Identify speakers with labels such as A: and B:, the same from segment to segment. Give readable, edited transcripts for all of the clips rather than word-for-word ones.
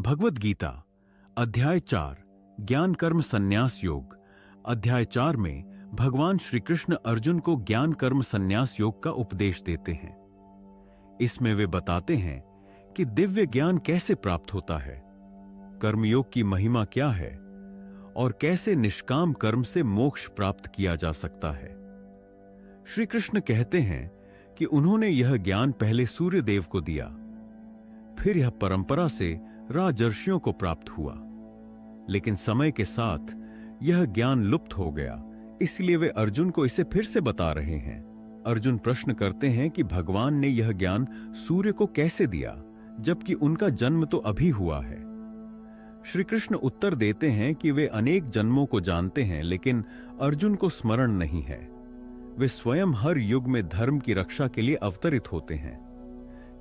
A: भगवद गीता अध्याय 4 ज्ञान कर्म संन्यास योग। अध्याय 4 में भगवान श्री कृष्ण अर्जुन को ज्ञान कर्म संन्यास योग का उपदेश देते हैं। इसमें वे बताते हैं कि दिव्य ज्ञान कैसे प्राप्त होता है, कर्मयोग की महिमा क्या है और कैसे निष्काम कर्म से मोक्ष प्राप्त किया जा सकता है। श्री कृष्ण कहते हैं कि उन्होंने यह ज्ञान पहले सूर्य देव को दिया, फिर यह परंपरा से राजर्षियों को प्राप्त हुआ, लेकिन समय के साथ यह ज्ञान लुप्त हो गया, इसलिए वे अर्जुन को इसे फिर से बता रहे हैं। अर्जुन प्रश्न करते हैं कि भगवान ने यह ज्ञान सूर्य को कैसे दिया, जबकि उनका जन्म तो अभी हुआ है। श्री कृष्ण उत्तर देते हैं कि वे अनेक जन्मों को जानते हैं, लेकिन अर्जुन को स्मरण नहीं है। वे स्वयं हर युग में धर्म की रक्षा के लिए अवतरित होते हैं।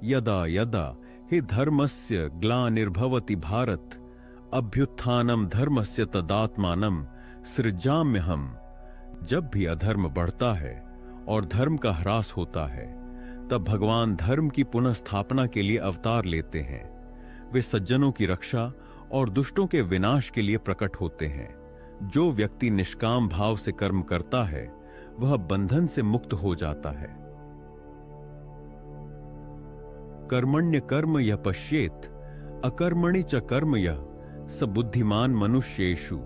A: यदा यदा हि धर्मस्य ग्लानिर्भवति भारत अभ्युत्थानम धर्मस्य तदात्मानम सृजाम्यहम्। जब भी अधर्म बढ़ता है और धर्म का ह्रास होता है, तब भगवान धर्म की पुनः स्थापना के लिए अवतार लेते हैं। वे सज्जनों की रक्षा और दुष्टों के विनाश के लिए प्रकट होते हैं। जो व्यक्ति निष्काम भाव से कर्म करता है, वह बंधन से मुक्त हो जाता है। कर्मण्य कर्म यः पश्येत अकर्मणि च कर्म यः स बुद्धिमान मनुष्येषु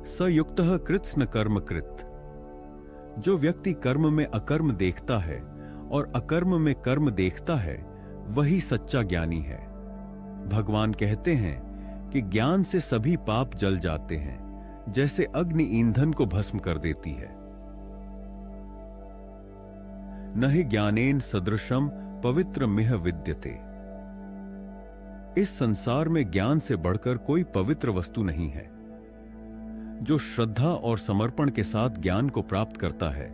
A: स युक्तः कृत्स्न कर्म कृत। जो व्यक्ति कर्म में अकर्म देखता है और अकर्म में कर्म देखता है, वही सच्चा ज्ञानी है। भगवान कहते हैं कि ज्ञान से सभी पाप जल जाते हैं, जैसे अग्नि ईंधन को भस्म कर देती है। न हि ज्ञानेन सदृशम पवित्र मिह विद्यते। इस संसार में ज्ञान से बढ़कर कोई पवित्र वस्तु नहीं है। जो श्रद्धा और समर्पण के साथ ज्ञान को प्राप्त करता है,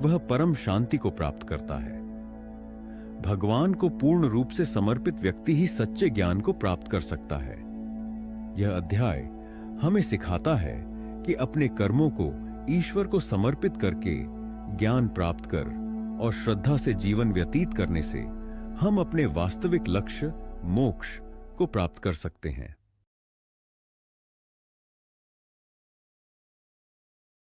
A: वह परम शांति को प्राप्त करता है। भगवान को पूर्ण रूप से समर्पित व्यक्ति ही सच्चे ज्ञान को प्राप्त कर सकता है। यह अध्याय हमें सिखाता है कि अपने कर्मों को ईश्वर को समर्पित करके ज्ञान प्राप्त कर और श्रद्धा से जीवन व्यतीत करने से हम अपने वास्तविक लक्ष्य मोक्ष को प्राप्त कर सकते हैं।